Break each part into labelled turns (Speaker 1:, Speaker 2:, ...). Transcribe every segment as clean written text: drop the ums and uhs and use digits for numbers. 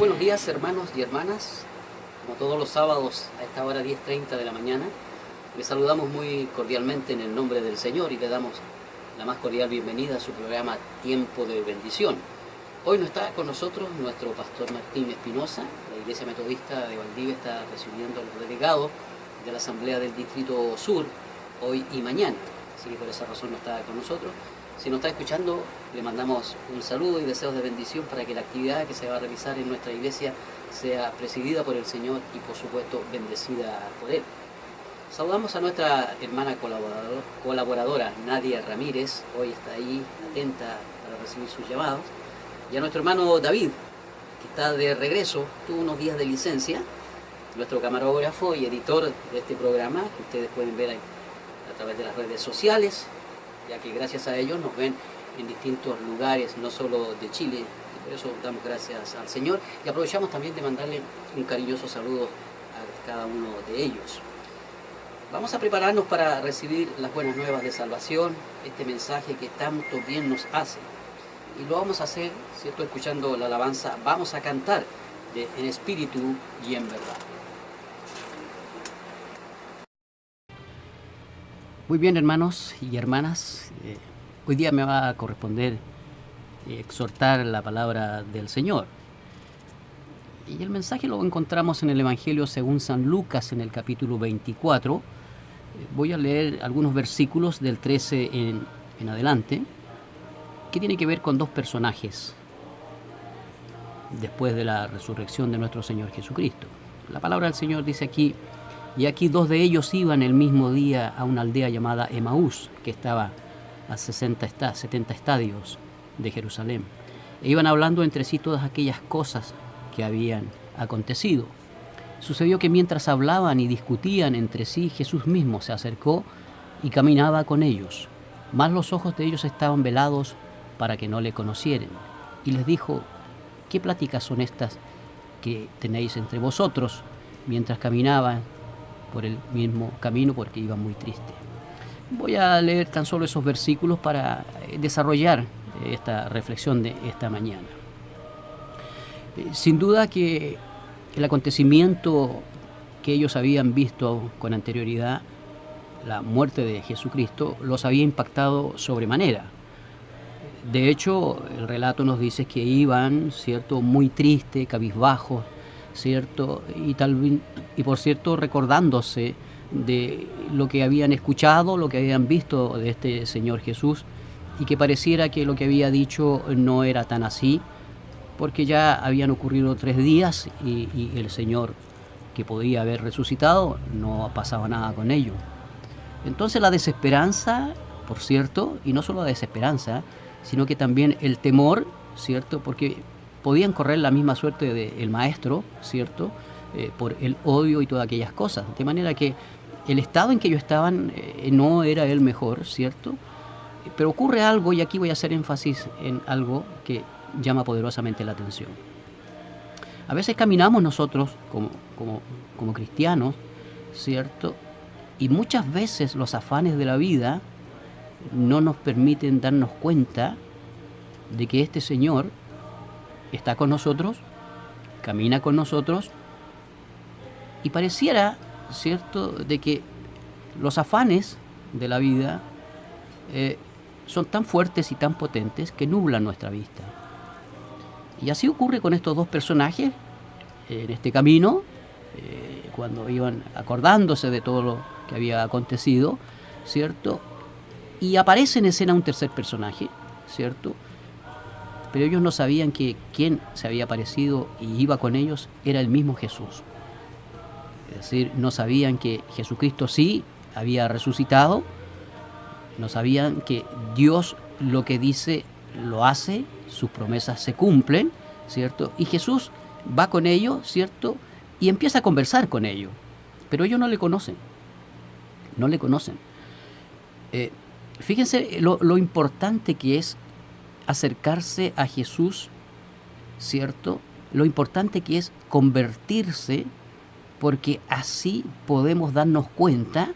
Speaker 1: buenos días, hermanos y hermanas. Como todos los sábados a esta hora 10:30 de la mañana, les saludamos muy cordialmente en el nombre del Señor y le damos la más cordial bienvenida a su programa Tiempo de Bendición. Hoy no está con nosotros nuestro pastor Martín Espinosa. La Iglesia Metodista de Valdivia está recibiendo a los delegados de la Asamblea del Distrito Sur hoy y mañana, así que por esa razón no está con nosotros. Si nos está escuchando, le mandamos un saludo y deseos de bendición para que la actividad que se va a realizar en nuestra iglesia sea presidida por el Señor y por supuesto bendecida por Él. Saludamos a nuestra hermana colaboradora Nadia Ramírez, hoy está ahí atenta para recibir sus llamados, y a nuestro hermano David, que está de regreso, tuvo unos días de licencia, nuestro camarógrafo y editor de este programa, que ustedes pueden ver a través de las redes sociales, ya que gracias a ellos nos ven en distintos lugares, no solo de Chile, y por eso damos gracias al Señor y aprovechamos también de mandarle un cariñoso saludo a cada uno de ellos. Vamos a prepararnos para recibir las buenas nuevas de salvación, este mensaje que tanto bien nos hace, y lo vamos a hacer, ¿cierto?, escuchando la alabanza Vamos a cantar en espíritu y en verdad. Muy bien, hermanos y hermanas, hoy día me va a corresponder exhortar la palabra del Señor. Y el mensaje lo encontramos en el Evangelio según San Lucas, en el capítulo 24. Voy a leer algunos versículos del 13 en adelante, que tiene que ver con dos personajes después de la resurrección de nuestro Señor Jesucristo. La palabra del Señor dice aquí: y aquí dos de ellos iban el mismo día a una aldea llamada Emaús, que estaba a 70 estadios de Jerusalén. E iban hablando entre sí todas aquellas cosas que habían acontecido. Sucedió que mientras hablaban y discutían entre sí, Jesús mismo se acercó y caminaba con ellos. Mas los ojos de ellos estaban velados para que no le conocieran. Y les dijo: ¿qué pláticas son estas que tenéis entre vosotros mientras caminaban por el mismo camino? Porque iba muy triste. Voy a leer tan solo esos versículos para desarrollar esta reflexión de esta mañana. Sin duda que el acontecimiento que ellos habían visto con anterioridad, la muerte de Jesucristo, los había impactado sobremanera. De hecho, el relato nos dice que iban, ¿cierto?, muy tristes, cabizbajos, ¿cierto? Y por cierto, recordándose de lo que habían escuchado, lo que habían visto de este Señor Jesús, y que pareciera que lo que había dicho no era tan así, porque ya habían ocurrido 3 días y el Señor, que podía haber resucitado, no pasaba nada con ello. Entonces la desesperanza, por cierto, y no solo la desesperanza, sino que también el temor, ¿cierto?, porque podían correr la misma suerte del maestro, ¿cierto?, por el odio y todas aquellas cosas. De manera que el estado en que ellos estaban no era el mejor, ¿cierto? Pero ocurre algo, y aquí voy a hacer énfasis en algo que llama poderosamente la atención. A veces caminamos nosotros como cristianos, ¿cierto? Y muchas veces los afanes de la vida no nos permiten darnos cuenta de que este Señor está con nosotros, camina con nosotros, y pareciera, ¿cierto?, de que los afanes de la vida son tan fuertes y tan potentes que nublan nuestra vista. Y así ocurre con estos dos personajes en este camino, cuando iban acordándose de todo lo que había acontecido, ¿cierto? Y aparece en escena un tercer personaje, ¿cierto? Pero ellos no sabían que quien se había aparecido y iba con ellos era el mismo Jesús. Es decir, no sabían que Jesucristo sí había resucitado, no sabían que Dios lo que dice lo hace, sus promesas se cumplen, ¿cierto? Y Jesús va con ellos, ¿cierto? Y empieza a conversar con ellos, pero ellos no le conocen, no le conocen. Fíjense lo importante que es acercarse a Jesús, ¿cierto? Lo importante que es convertirse, porque así podemos darnos cuenta,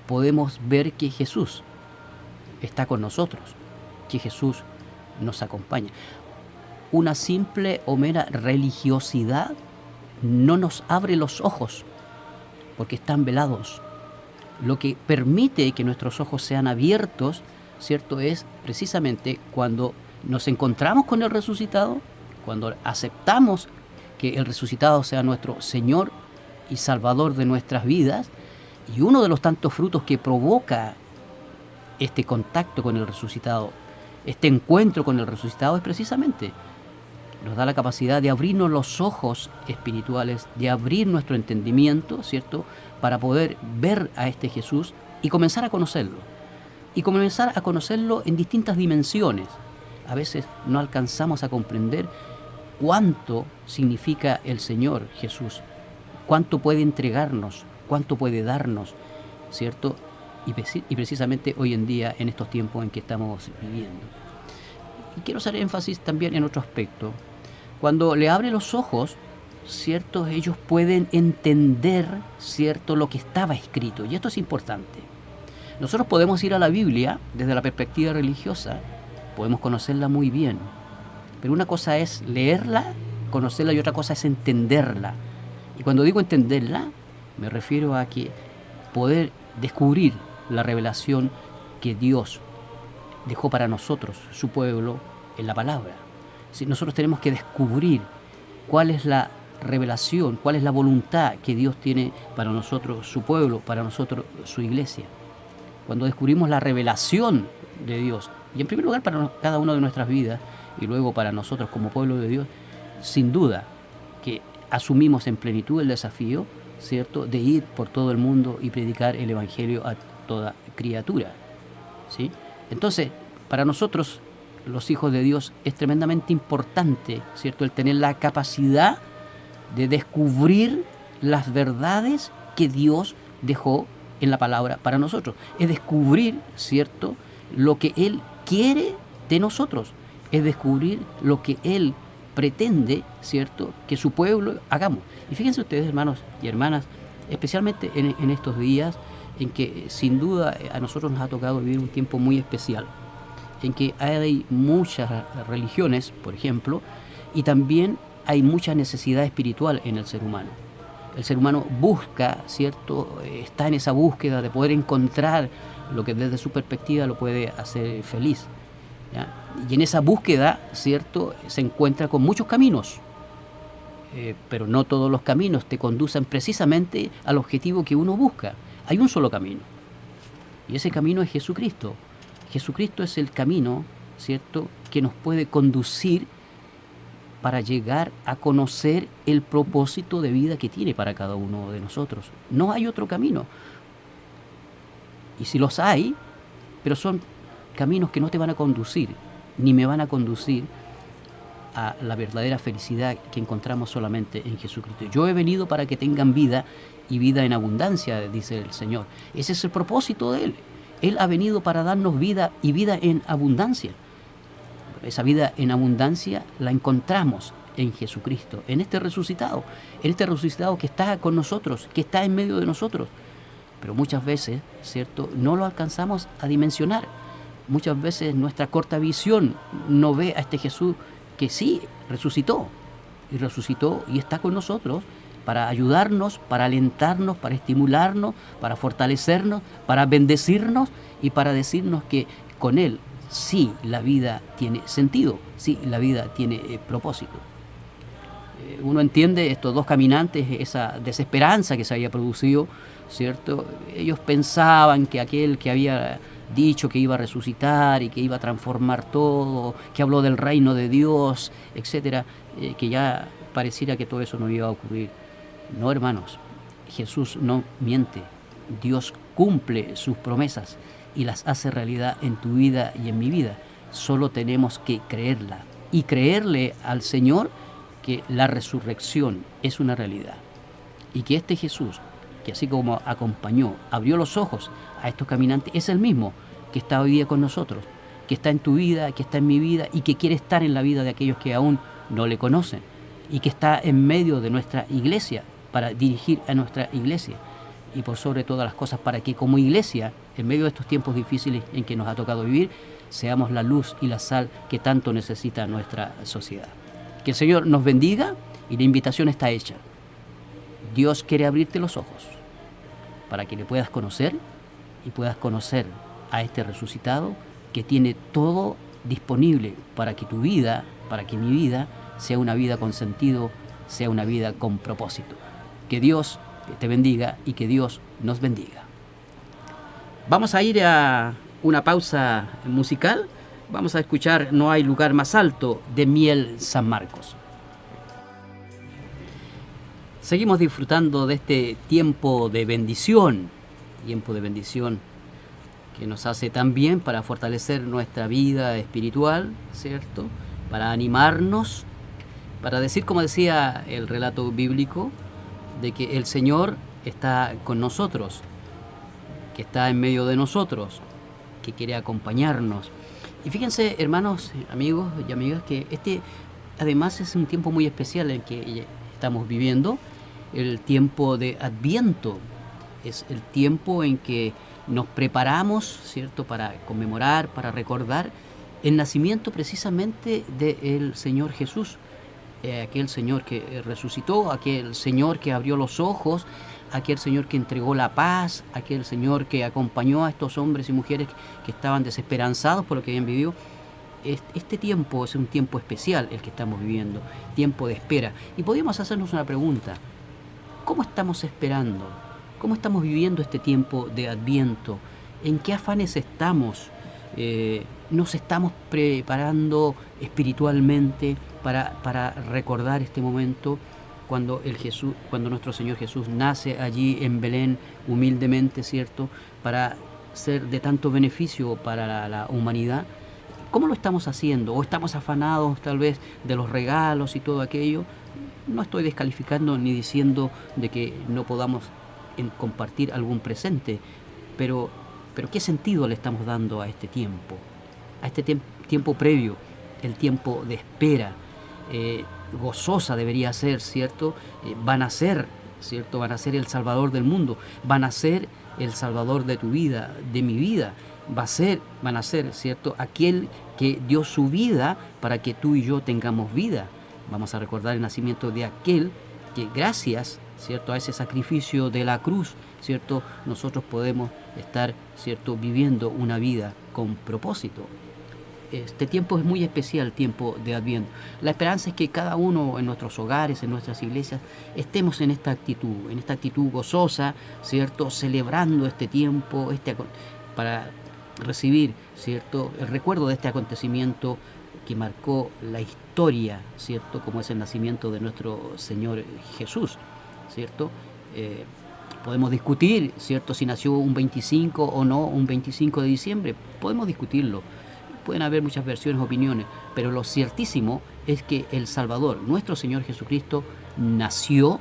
Speaker 1: podemos ver que Jesús está con nosotros, que Jesús nos acompaña. una simple o mera religiosidad no nos abre los ojos, porque están velados. Lo que permite que nuestros ojos sean abiertos, ¿cierto?, es precisamente cuando nos encontramos con el resucitado, cuando aceptamos que el resucitado sea nuestro Señor y Salvador de nuestras vidas. Y uno de los tantos frutos que provoca este contacto con el resucitado, este encuentro con el resucitado, es precisamente nos da la capacidad de abrirnos los ojos espirituales, de abrir nuestro entendimiento, ¿cierto?, para poder ver a este Jesús y comenzar a conocerlo. Y comenzar a conocerlo en distintas dimensiones. A veces no alcanzamos a comprender cuánto significa el Señor Jesús, cuánto puede entregarnos, cuánto puede darnos, ¿cierto? Y precisamente hoy en día, en estos tiempos en que estamos viviendo. Y quiero hacer énfasis también en otro aspecto. Cuando le abre los ojos, ¿cierto?, ellos pueden entender, ¿cierto?, lo que estaba escrito. Y esto es importante. Nosotros podemos ir a la Biblia desde la perspectiva religiosa, podemos conocerla muy bien. Pero una cosa es leerla, conocerla, y otra cosa es entenderla. Y cuando digo entenderla, me refiero a que poder descubrir la revelación que Dios dejó para nosotros, su pueblo, en la palabra. Si nosotros tenemos que descubrir cuál es la revelación, cuál es la voluntad que Dios tiene para nosotros, su pueblo, para nosotros, su iglesia. Cuando descubrimos la revelación de Dios, y en primer lugar para cada una de nuestras vidas, y luego para nosotros como pueblo de Dios, sin duda que asumimos en plenitud el desafío, ¿cierto?, de ir por todo el mundo y predicar el Evangelio a toda criatura, ¿sí? Entonces, para nosotros, los hijos de Dios, es tremendamente importante, ¿cierto?, el tener la capacidad de descubrir las verdades que Dios dejó en la palabra para nosotros. Es descubrir, ¿cierto?, lo que Él quiere de nosotros. Es descubrir lo que Él pretende, ¿cierto?, que su pueblo hagamos. Y fíjense ustedes, hermanos y hermanas, especialmente en estos días en que sin duda a nosotros nos ha tocado vivir un tiempo muy especial, en que hay muchas religiones, por ejemplo, y también hay mucha necesidad espiritual en el ser humano. El ser humano busca, ¿cierto?, está en esa búsqueda de poder encontrar lo que desde su perspectiva lo puede hacer feliz, ¿ya? Y en esa búsqueda, ¿cierto?, se encuentra con muchos caminos, pero no todos los caminos te conducen precisamente al objetivo que uno busca. Hay un solo camino, y ese camino es Jesucristo. Jesucristo es el camino, ¿cierto?, que nos puede conducir para llegar a conocer el propósito de vida que tiene para cada uno de nosotros. No hay otro camino. Y si los hay, pero son caminos que no te van a conducir, ni me van a conducir a la verdadera felicidad que encontramos solamente en Jesucristo. Yo he venido para que tengan vida y vida en abundancia, dice el Señor. Ese es el propósito de Él. Él ha venido para darnos vida y vida en abundancia. Esa vida en abundancia la encontramos en Jesucristo, en este resucitado que está con nosotros, que está en medio de nosotros. Pero muchas veces, ¿cierto?, no lo alcanzamos a dimensionar. Muchas veces nuestra corta visión no ve a este Jesús que sí resucitó y está con nosotros para ayudarnos, para alentarnos, para estimularnos, para fortalecernos, para bendecirnos y para decirnos que con Él sí la vida tiene sentido, sí la vida tiene propósito. Uno entiende estos dos caminantes, esa desesperanza que se había producido, ¿cierto? Ellos pensaban que aquel que había dicho que iba a resucitar y que iba a transformar todo, que habló del reino de Dios, etcétera, que ya pareciera que todo eso no iba a ocurrir. No, hermanos, Jesús no miente. Dios cumple sus promesas y las hace realidad en tu vida y en mi vida. Solo tenemos que creerla y creerle al Señor que la resurrección es una realidad y que este Jesús, que así como acompañó, abrió los ojos a estos caminantes, es el mismo que está hoy día con nosotros, que está en tu vida, que está en mi vida y que quiere estar en la vida de aquellos que aún no le conocen y que está en medio de nuestra iglesia para dirigir a nuestra iglesia y por sobre todas las cosas para que como iglesia en medio de estos tiempos difíciles en que nos ha tocado vivir, seamos la luz y la sal que tanto necesita nuestra sociedad. Que el Señor nos bendiga y la invitación está hecha. Dios quiere abrirte los ojos para que le puedas conocer y puedas conocer a este resucitado que tiene todo disponible para que tu vida, para que mi vida sea una vida con sentido, sea una vida con propósito. Que Dios te bendiga y que Dios nos bendiga. Vamos a ir a una pausa musical. Vamos a escuchar No hay lugar más alto de Miel San Marcos. Seguimos disfrutando de este tiempo de bendición que nos hace tan bien para fortalecer nuestra vida espiritual, ¿cierto? Para animarnos, para decir, como decía el relato bíblico, de que el Señor está con nosotros, que está en medio de nosotros, que quiere acompañarnos. Y fíjense, hermanos, amigos y amigas, que este además es un tiempo muy especial en que estamos viviendo, el tiempo de Adviento. Es el tiempo en que nos preparamos, ¿cierto?, para conmemorar, para recordar el nacimiento precisamente del Señor Jesús, aquel Señor que resucitó, aquel Señor que abrió los ojos, aquel Señor que entregó la paz, aquel Señor que acompañó a estos hombres y mujeres que estaban desesperanzados por lo que habían vivido. Este tiempo es un tiempo especial el que estamos viviendo, tiempo de espera. Y podríamos hacernos una pregunta: ¿cómo estamos esperando? ¿Cómo estamos viviendo este tiempo de Adviento? ¿En qué afanes estamos? ¿Nos estamos preparando espiritualmente para recordar este momento cuando nuestro Señor Jesús nace allí en Belén humildemente, ¿cierto?, para ser de tanto beneficio para la humanidad? ¿Cómo lo estamos haciendo? ¿O estamos afanados tal vez de los regalos y todo aquello? No estoy descalificando ni diciendo de que no podamos compartir algún presente, pero ¿qué sentido le estamos dando a este tiempo? A este tiempo previo, el tiempo de espera, gozosa debería ser, ¿cierto? Van a ser, ¿cierto? Van a ser el Salvador del mundo, van a ser el Salvador de tu vida, de mi vida. Van a ser, ¿cierto?, aquel que dio su vida para que tú y yo tengamos vida. Vamos a recordar el nacimiento de aquel que gracias, ¿cierto?, a ese sacrificio de la cruz, ¿cierto?, nosotros podemos estar, ¿cierto?, viviendo una vida con propósito. Este tiempo es muy especial, tiempo de Adviento. La esperanza es que cada uno en nuestros hogares, en nuestras iglesias, estemos en esta actitud gozosa, ¿cierto?, celebrando este tiempo, para recibir, ¿cierto?, el recuerdo de este acontecimiento que marcó la historia, ¿cierto?, como es el nacimiento de nuestro Señor Jesús, ¿cierto? Podemos discutir, ¿cierto?, si nació un 25 o no, un 25 de diciembre. Podemos discutirlo. Pueden haber muchas versiones, opiniones, pero lo ciertísimo es que el Salvador, nuestro Señor Jesucristo, nació,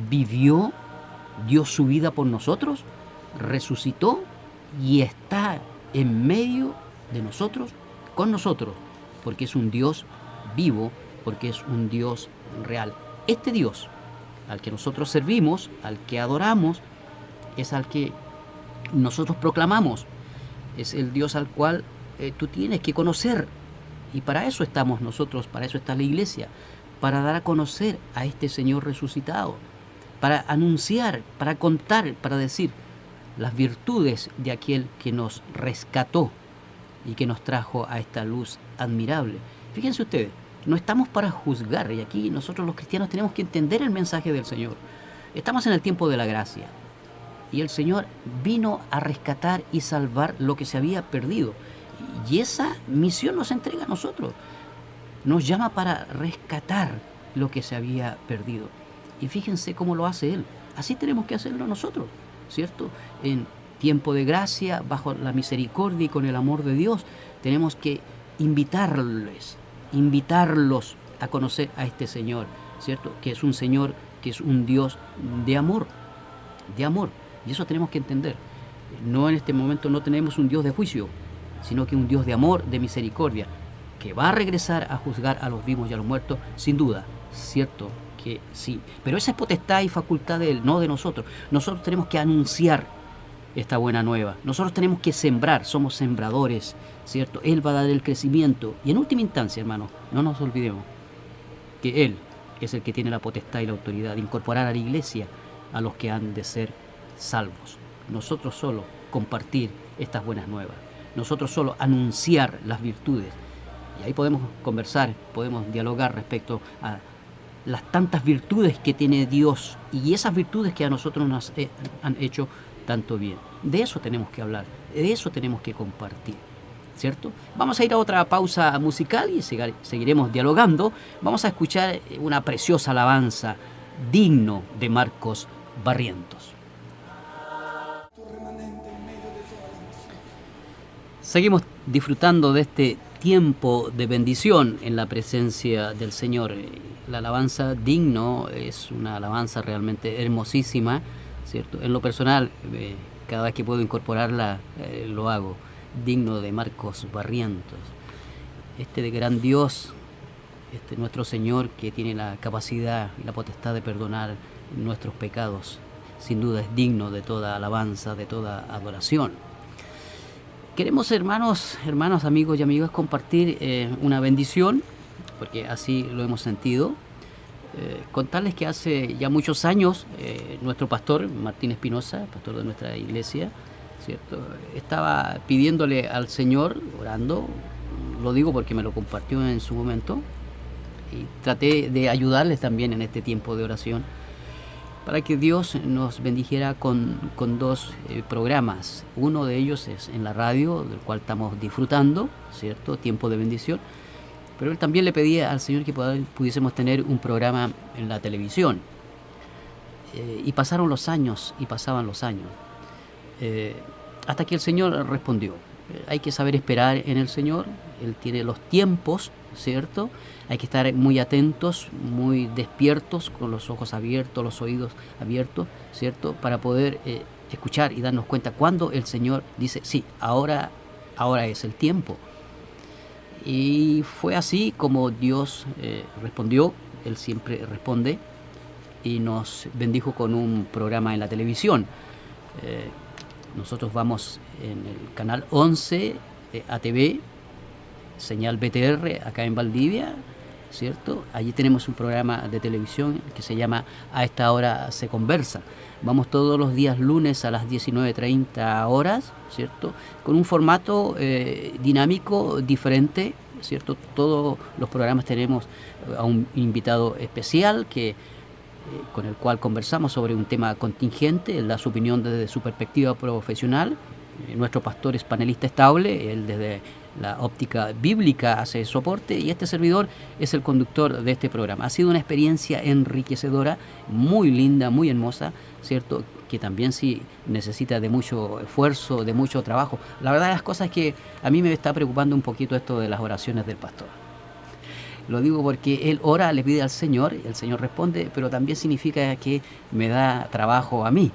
Speaker 1: vivió, dio su vida por nosotros, resucitó y está en medio de nosotros, con nosotros, porque es un Dios vivo, porque es un Dios real. Este Dios al que nosotros servimos, al que adoramos, es al que nosotros proclamamos, es el Dios al cual tú tienes que conocer. Y para eso estamos nosotros, para eso está la iglesia, para dar a conocer a este Señor resucitado, para anunciar, para contar, para decir las virtudes de aquel que nos rescató y que nos trajo a esta luz admirable. Fíjense ustedes, no estamos para juzgar, y aquí nosotros los cristianos tenemos que entender el mensaje del Señor. Estamos en el tiempo de la gracia, y el Señor vino a rescatar y salvar lo que se había perdido. Y esa misión nos entrega a nosotros. Nos llama para rescatar lo que se había perdido. Y fíjense cómo lo hace Él. Así tenemos que hacerlo nosotros, ¿cierto? En tiempo de gracia, bajo la misericordia y con el amor de Dios, tenemos que invitarlos a conocer a este Señor, ¿cierto? Que es un Señor, que es un Dios de amor, de amor. Y eso tenemos que entender. No, en este momento no tenemos un Dios de juicio, sino que un Dios de amor, de misericordia, que va a regresar a juzgar a los vivos y a los muertos, sin duda, cierto que sí. Pero esa es potestad y facultad de Él, no de nosotros. Nosotros tenemos que anunciar esta buena nueva. Nosotros tenemos que sembrar, somos sembradores, ¿cierto? Él va a dar el crecimiento. Y en última instancia, hermanos, no nos olvidemos que Él es el que tiene la potestad y la autoridad de incorporar a la iglesia a los que han de ser salvos. Nosotros solo compartir estas buenas nuevas. Nosotros solo anunciar las virtudes. Y ahí podemos conversar, podemos dialogar respecto a las tantas virtudes que tiene Dios y esas virtudes que a nosotros nos han hecho tanto bien. De eso tenemos que hablar, de eso tenemos que compartir, ¿cierto? Vamos a ir a otra pausa musical y seguiremos dialogando. Vamos a escuchar una preciosa alabanza, Digno, de Marcos Barrientos. Seguimos disfrutando de este tiempo de bendición en la presencia del Señor. La alabanza Digno es una alabanza realmente hermosísima, ¿cierto? En lo personal, cada vez que puedo incorporarla, lo hago. Digno, de Marcos Barrientos. De gran Dios, nuestro Señor, que tiene la capacidad y la potestad de perdonar nuestros pecados, sin duda es digno de toda alabanza, de toda adoración. Queremos, hermanos, amigos y amigas, compartir una bendición, porque así lo hemos sentido. Contarles que hace ya muchos años nuestro pastor, Martín Espinosa, pastor de nuestra iglesia, ¿cierto?, estaba pidiéndole al Señor, orando, lo digo porque me lo compartió en su momento, y traté de ayudarles también en este tiempo de oración, para que Dios nos bendijera con dos programas. Uno de ellos es en la radio, del cual estamos disfrutando, ¿cierto?, tiempo de bendición. Pero él también le pedía al Señor que pudiésemos tener un programa en la televisión. Y pasaron los años, y pasaban los años, hasta que el Señor respondió. Hay que saber esperar en el Señor. Él tiene los tiempos, ¿cierto? Hay que estar muy atentos, muy despiertos, con los ojos abiertos, los oídos abiertos, ¿cierto?, para poder escuchar y darnos cuenta cuando el Señor dice, sí, ahora es el tiempo. Y fue así como Dios respondió. Él siempre responde, y nos bendijo con un programa en la televisión. Nosotros vamos en el canal 11 de ATV, señal BTR, acá en Valdivia, ¿cierto? Allí tenemos un programa de televisión que se llama A esta hora se conversa. Vamos todos los días lunes a las 19:30 horas, ¿cierto?, con un formato dinámico, diferente, ¿cierto? Todos los programas tenemos a un invitado especial con el cual conversamos sobre un tema contingente. Él da su opinión desde su perspectiva profesional. Nuestro pastor es panelista estable, él desde la óptica bíblica hace soporte, y este servidor es el conductor de este programa. Ha sido una experiencia enriquecedora, muy linda, muy hermosa, ¿cierto?, que también sí necesita de mucho esfuerzo, de mucho trabajo. La verdad de las cosas es que a mí me está preocupando un poquito esto de las oraciones del pastor. Lo digo porque él ora, le pide al Señor, y el Señor responde, pero también significa que me da trabajo a mí.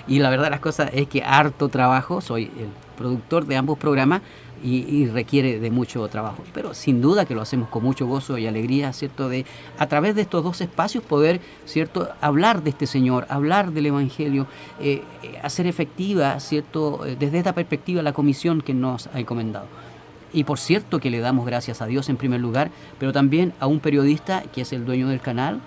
Speaker 1: Y la verdad de las cosas es que harto trabajo, soy el productor de ambos programas, y requiere de mucho trabajo, pero sin duda que lo hacemos con mucho gozo y alegría, ¿cierto?, de a través de estos dos espacios poder, ¿cierto?, hablar de este Señor, hablar del Evangelio, hacer efectiva, ¿cierto?, desde esta perspectiva la comisión que nos ha encomendado. Y por cierto que le damos gracias a Dios en primer lugar, pero también a un periodista que es el dueño del canal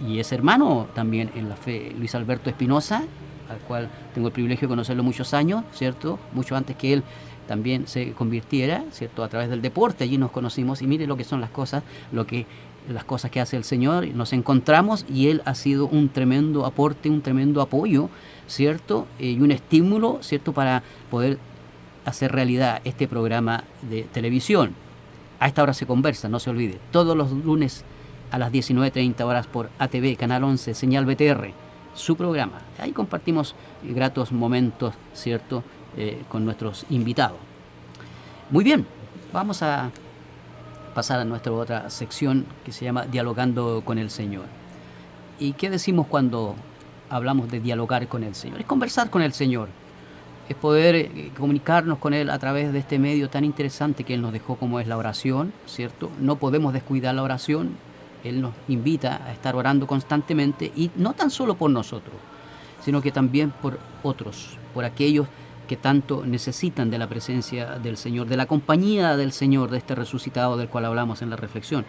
Speaker 1: y es hermano también en la fe, Luis Alberto Espinosa, al cual tengo el privilegio de conocerlo muchos años, ¿cierto?, mucho antes que él también se convirtiera, ¿cierto?, a través del deporte. Allí nos conocimos, y mire lo que son las cosas, las cosas que hace el Señor. Nos encontramos, y él ha sido un tremendo aporte, un tremendo apoyo, ¿cierto?, y un estímulo, ¿cierto?, para poder hacer realidad este programa de televisión. A esta hora se conversa, no se olvide, todos los lunes a las 19:30 horas por ATV, Canal 11, señal BTR, su programa. Ahí compartimos gratos momentos, ¿cierto?, con nuestros invitados. Muy bien, vamos a pasar a nuestra otra sección que se llama Dialogando con el Señor. ¿Y qué decimos cuando hablamos de dialogar con el Señor? Es conversar con el Señor, es poder comunicarnos con Él a través de este medio tan interesante que Él nos dejó, como es la oración, ¿cierto? No podemos descuidar la oración. Él nos invita a estar orando constantemente, y no tan solo por nosotros, sino que también por otros, por aquellos que tanto necesitan de la presencia del Señor, de la compañía del Señor, de este resucitado del cual hablamos en la reflexión.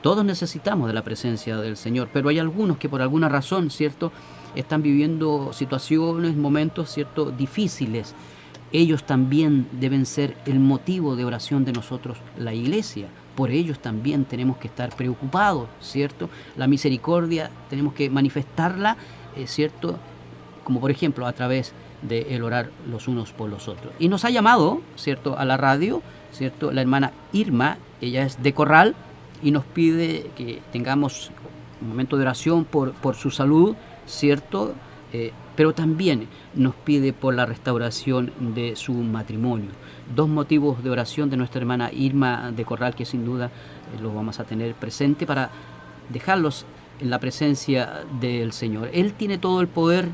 Speaker 1: Todos necesitamos de la presencia del Señor, pero hay algunos que por alguna razón, ¿cierto?, están viviendo situaciones, momentos, ¿cierto?, difíciles. Ellos también deben ser el motivo de oración de nosotros, la iglesia. Por ellos también tenemos que estar preocupados, ¿cierto? La misericordia tenemos que manifestarla, ¿cierto?, como por ejemplo a través de el orar los unos por los otros. Y nos ha llamado, ¿cierto?, a la radio, ¿cierto?, la hermana Irma, ella es de Corral, y nos pide que tengamos un momento de oración por su salud, ¿cierto? Pero también nos pide por la restauración de su matrimonio. Dos motivos de oración de nuestra hermana Irma de Corral que sin duda los vamos a tener presente para dejarlos en la presencia del Señor. Él tiene todo el poder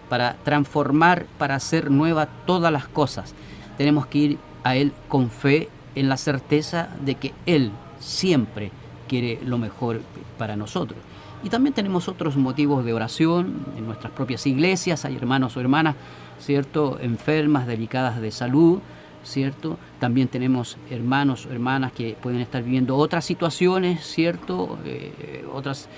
Speaker 1: para transformar, para hacer nuevas todas las cosas. Tenemos que ir a Él con fe, en la certeza de que Él siempre quiere lo mejor para nosotros. Y también tenemos otros motivos de oración en nuestras propias iglesias. Hay hermanos o hermanas, ¿cierto?, enfermas, delicadas de salud, ¿cierto? También tenemos hermanos o hermanas que pueden estar viviendo otras situaciones, ¿cierto? Otros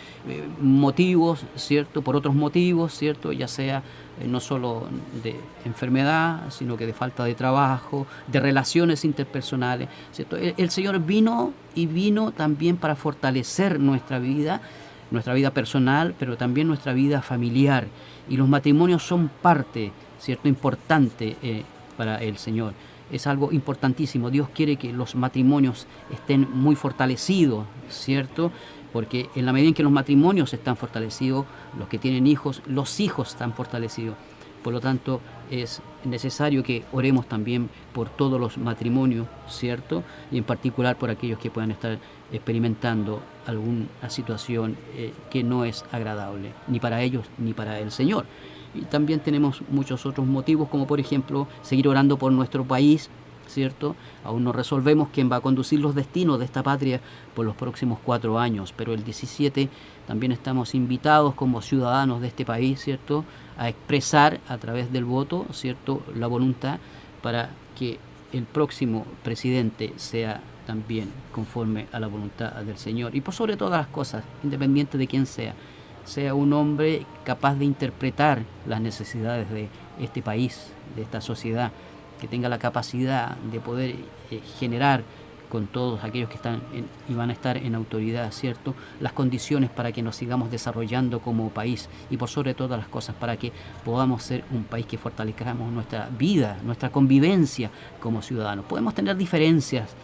Speaker 1: motivos, ¿cierto? Por otros motivos, ¿cierto? Ya sea no solo de enfermedad, sino que de falta de trabajo, de relaciones interpersonales, ¿cierto? El Señor vino también para fortalecer nuestra vida personal, pero también nuestra vida familiar. Y los matrimonios son parte, ¿cierto?, importante para el Señor. Es algo importantísimo. Dios quiere que los matrimonios estén muy fortalecidos, ¿cierto? Porque en la medida en que los matrimonios están fortalecidos, los que tienen hijos, los hijos están fortalecidos. Por lo tanto, es necesario que oremos también por todos los matrimonios, ¿cierto? Y en particular por aquellos que puedan estar experimentando alguna situación que no es agradable, ni para ellos ni para el Señor. Y también tenemos muchos otros motivos, como por ejemplo, seguir orando por nuestro país, ¿cierto? Aún no resolvemos quién va a conducir los destinos de esta patria por los próximos 4 años, pero el 17 también estamos invitados como ciudadanos de este país, ¿cierto?, a expresar a través del voto, ¿cierto?, la voluntad para que el próximo presidente sea también conforme a la voluntad del Señor. Y por sobre todas las cosas, independiente de quién sea un hombre capaz de interpretar las necesidades de este país, de esta sociedad, que tenga la capacidad de poder generar con todos aquellos que están y van a estar en autoridad, ¿cierto?, las condiciones para que nos sigamos desarrollando como país y por sobre todas las cosas para que podamos ser un país que fortalezcamos nuestra vida, nuestra convivencia como ciudadanos. Podemos tener diferencias,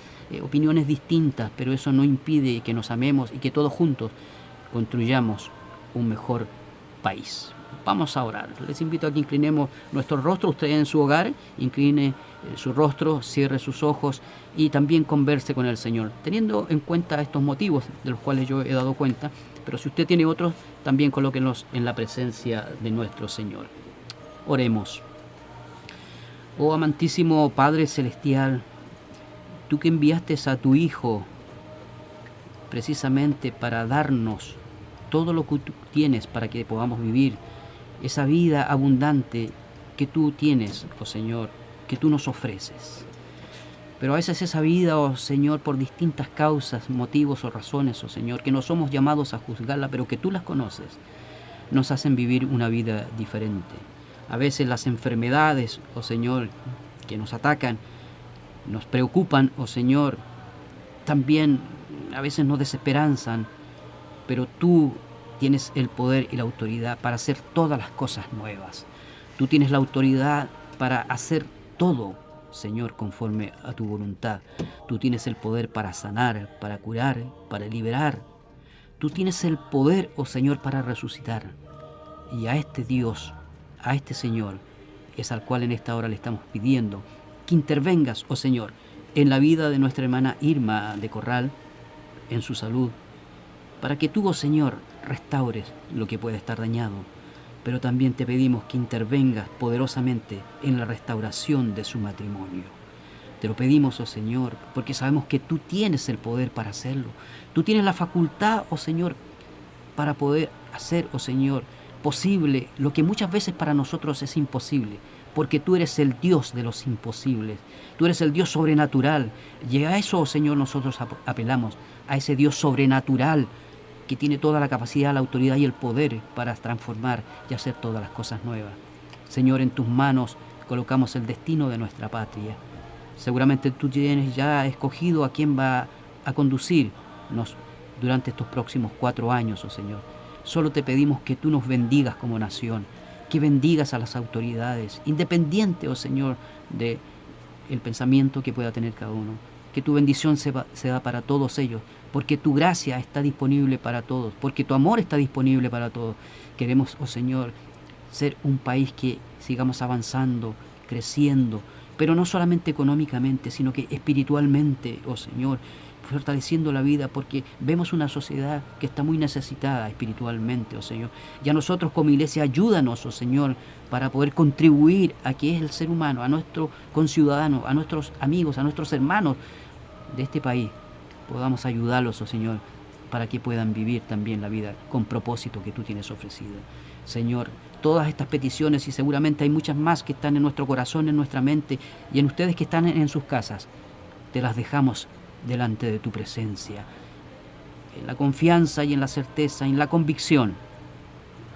Speaker 1: opiniones distintas, pero eso no impide que nos amemos y que todos juntos construyamos un mejor país. Vamos a orar. Les invito a que inclinemos nuestro rostro. Usted en su hogar, incline su rostro, cierre sus ojos y también converse con el Señor, teniendo en cuenta estos motivos de los cuales yo he dado cuenta, pero si usted tiene otros, también colóquenlos en la presencia de nuestro Señor. Oremos. Oh amantísimo Padre Celestial, tú que enviaste a tu Hijo precisamente para darnos todo lo que tú tienes para que podamos vivir esa vida abundante que tú tienes, oh Señor, que tú nos ofreces. Pero a veces esa vida, oh Señor, por distintas causas, motivos o razones, oh Señor, que no somos llamados a juzgarla, pero que tú las conoces, nos hacen vivir una vida diferente. A veces las enfermedades, oh Señor, que nos atacan, nos preocupan, oh Señor, también a veces nos desesperanzan, pero tú tienes el poder y la autoridad para hacer todas las cosas nuevas. Tú tienes la autoridad para hacer todo, Señor, conforme a tu voluntad. Tú tienes el poder para sanar, para curar, para liberar. Tú tienes el poder, oh Señor, para resucitar. Y a este Dios, a este Señor, es al cual en esta hora le estamos pidiendo que intervengas, oh Señor, en la vida de nuestra hermana Irma de Corral, en su salud, para que tú, oh Señor, restaures lo que puede estar dañado, pero también te pedimos que intervengas poderosamente en la restauración de su matrimonio. Te lo pedimos, oh Señor, porque sabemos que tú tienes el poder para hacerlo. Tú tienes la facultad, oh Señor, para poder hacer, oh Señor, posible lo que muchas veces para nosotros es imposible, porque tú eres el Dios de los imposibles, tú eres el Dios sobrenatural, y a eso, Señor, nosotros apelamos, a ese Dios sobrenatural que tiene toda la capacidad, la autoridad y el poder para transformar y hacer todas las cosas nuevas. Señor, en tus manos colocamos el destino de nuestra patria. Seguramente tú tienes ya escogido a quién va a conducirnos durante estos próximos 4 años, oh Señor. Solo te pedimos que tú nos bendigas como nación, que bendigas a las autoridades, independiente, oh Señor, de el pensamiento que pueda tener cada uno. Que tu bendición se da para todos ellos, porque tu gracia está disponible para todos, porque tu amor está disponible para todos. Queremos, oh Señor, ser un país que sigamos avanzando, creciendo, pero no solamente económicamente, sino que espiritualmente, oh Señor, fortaleciendo la vida, porque vemos una sociedad que está muy necesitada espiritualmente, oh Señor. Y a nosotros como iglesia, ayúdanos, oh Señor, para poder contribuir a que es el ser humano, a nuestro conciudadano, a nuestros amigos, a nuestros hermanos de este país. Podamos ayudarlos, oh Señor, para que puedan vivir también la vida con propósito que tú tienes ofrecido. Señor, todas estas peticiones, y seguramente hay muchas más que están en nuestro corazón, en nuestra mente, y en ustedes que están en sus casas, te las dejamos delante de tu presencia, en la confianza y en la certeza, en la convicción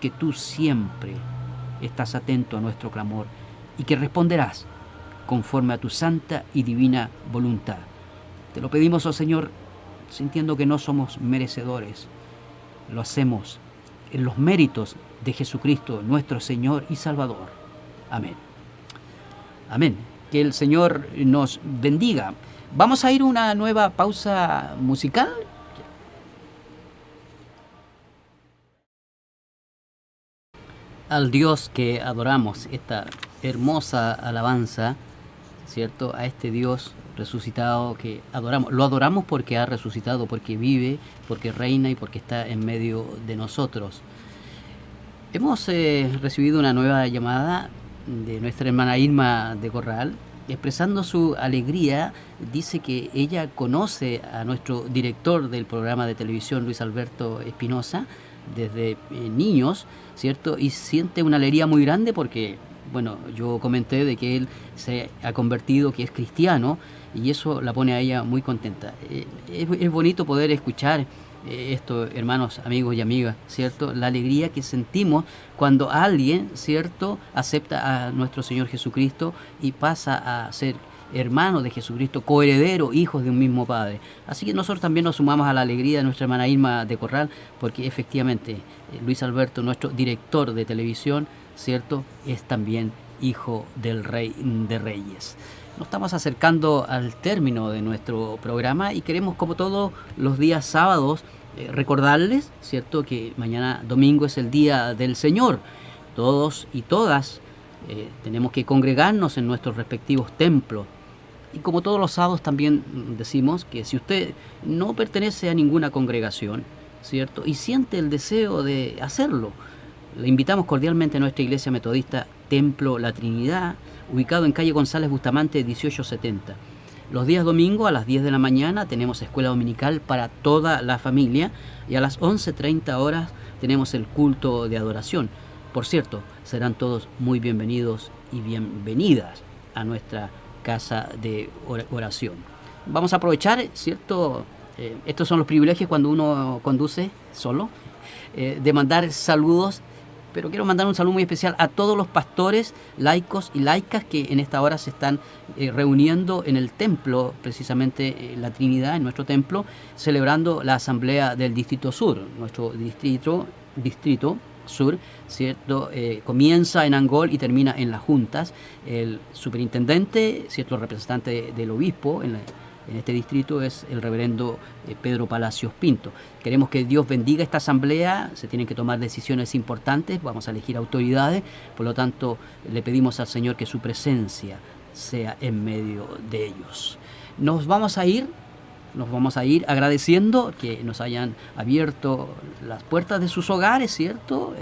Speaker 1: que tú siempre estás atento a nuestro clamor y que responderás conforme a tu santa y divina voluntad. Te lo pedimos, oh Señor, sintiendo que no somos merecedores. Lo hacemos en los méritos de Jesucristo, nuestro Señor y Salvador. Amén. Amén. Que el Señor nos bendiga. Vamos a ir a una nueva pausa musical. Al Dios que adoramos, esta hermosa alabanza, ¿cierto? A este Dios resucitado que adoramos. Lo adoramos porque ha resucitado, porque vive, porque reina y porque está en medio de nosotros. Hemos recibido una nueva llamada de nuestra hermana Irma de Corral, expresando su alegría. Dice que ella conoce a nuestro director del programa de televisión, Luis Alberto Espinosa, desde niños, ¿cierto? Y siente una alegría muy grande porque, bueno, yo comenté de que él se ha convertido, que es cristiano, y eso la pone a ella muy contenta. Es bonito poder escuchar esto, hermanos, amigos y amigas, ¿cierto? La alegría que sentimos cuando alguien, ¿cierto?, acepta a nuestro Señor Jesucristo y pasa a ser hermano de Jesucristo, coheredero, hijos de un mismo Padre. Así que nosotros también nos sumamos a la alegría de nuestra hermana Irma de Corral, porque efectivamente Luis Alberto, nuestro director de televisión, ¿cierto?, es también hijo del Rey de Reyes. Nos estamos acercando al término de nuestro programa y queremos, como todos los días sábados, recordarles, ¿cierto?, que mañana domingo es el Día del Señor. Todos y todas tenemos que congregarnos en nuestros respectivos templos. Y como todos los sábados también decimos que si usted no pertenece a ninguna congregación, ¿cierto?, y siente el deseo de hacerlo, le invitamos cordialmente a nuestra iglesia metodista Templo La Trinidad, ubicado en calle González Bustamante 1870. Los días domingos a las 10 de la mañana tenemos escuela dominical para toda la familia y a las 11:30 horas tenemos el culto de adoración. Por cierto, serán todos muy bienvenidos y bienvenidas a nuestra casa de oración. Vamos a aprovechar, ¿cierto? Estos son los privilegios cuando uno conduce solo, de mandar saludos. Pero quiero mandar un saludo muy especial a todos los pastores, laicos y laicas que en esta hora se están reuniendo en el templo, precisamente La Trinidad, en nuestro templo, celebrando la asamblea del Distrito Sur. Nuestro distrito Sur, ¿cierto? Comienza en Angol y termina en Las Juntas. El superintendente, ¿cierto?, representante del obispo en este distrito es el reverendo Pedro Palacios Pinto. Queremos que Dios bendiga esta asamblea, se tienen que tomar decisiones importantes, vamos a elegir autoridades, por lo tanto le pedimos al Señor que su presencia sea en medio de ellos. Nos vamos a ir agradeciendo que nos hayan abierto las puertas de sus hogares, ¿cierto?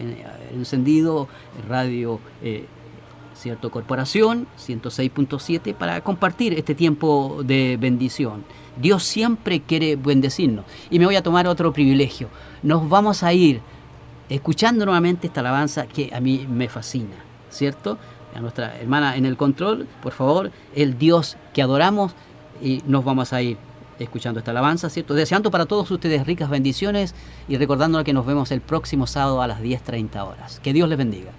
Speaker 1: Encendido radio ¿cierto? Corporación 106.7 para compartir este tiempo de bendición. Dios siempre quiere bendecirnos. Y me voy a tomar otro privilegio. Nos vamos a ir escuchando nuevamente esta alabanza que a mí me fascina, ¿cierto? A nuestra hermana en el control, por favor, el Dios que adoramos, y nos vamos a ir escuchando esta alabanza, ¿cierto? Deseando para todos ustedes ricas bendiciones y recordándoles que nos vemos el próximo sábado a las 10:30 horas. Que Dios les bendiga.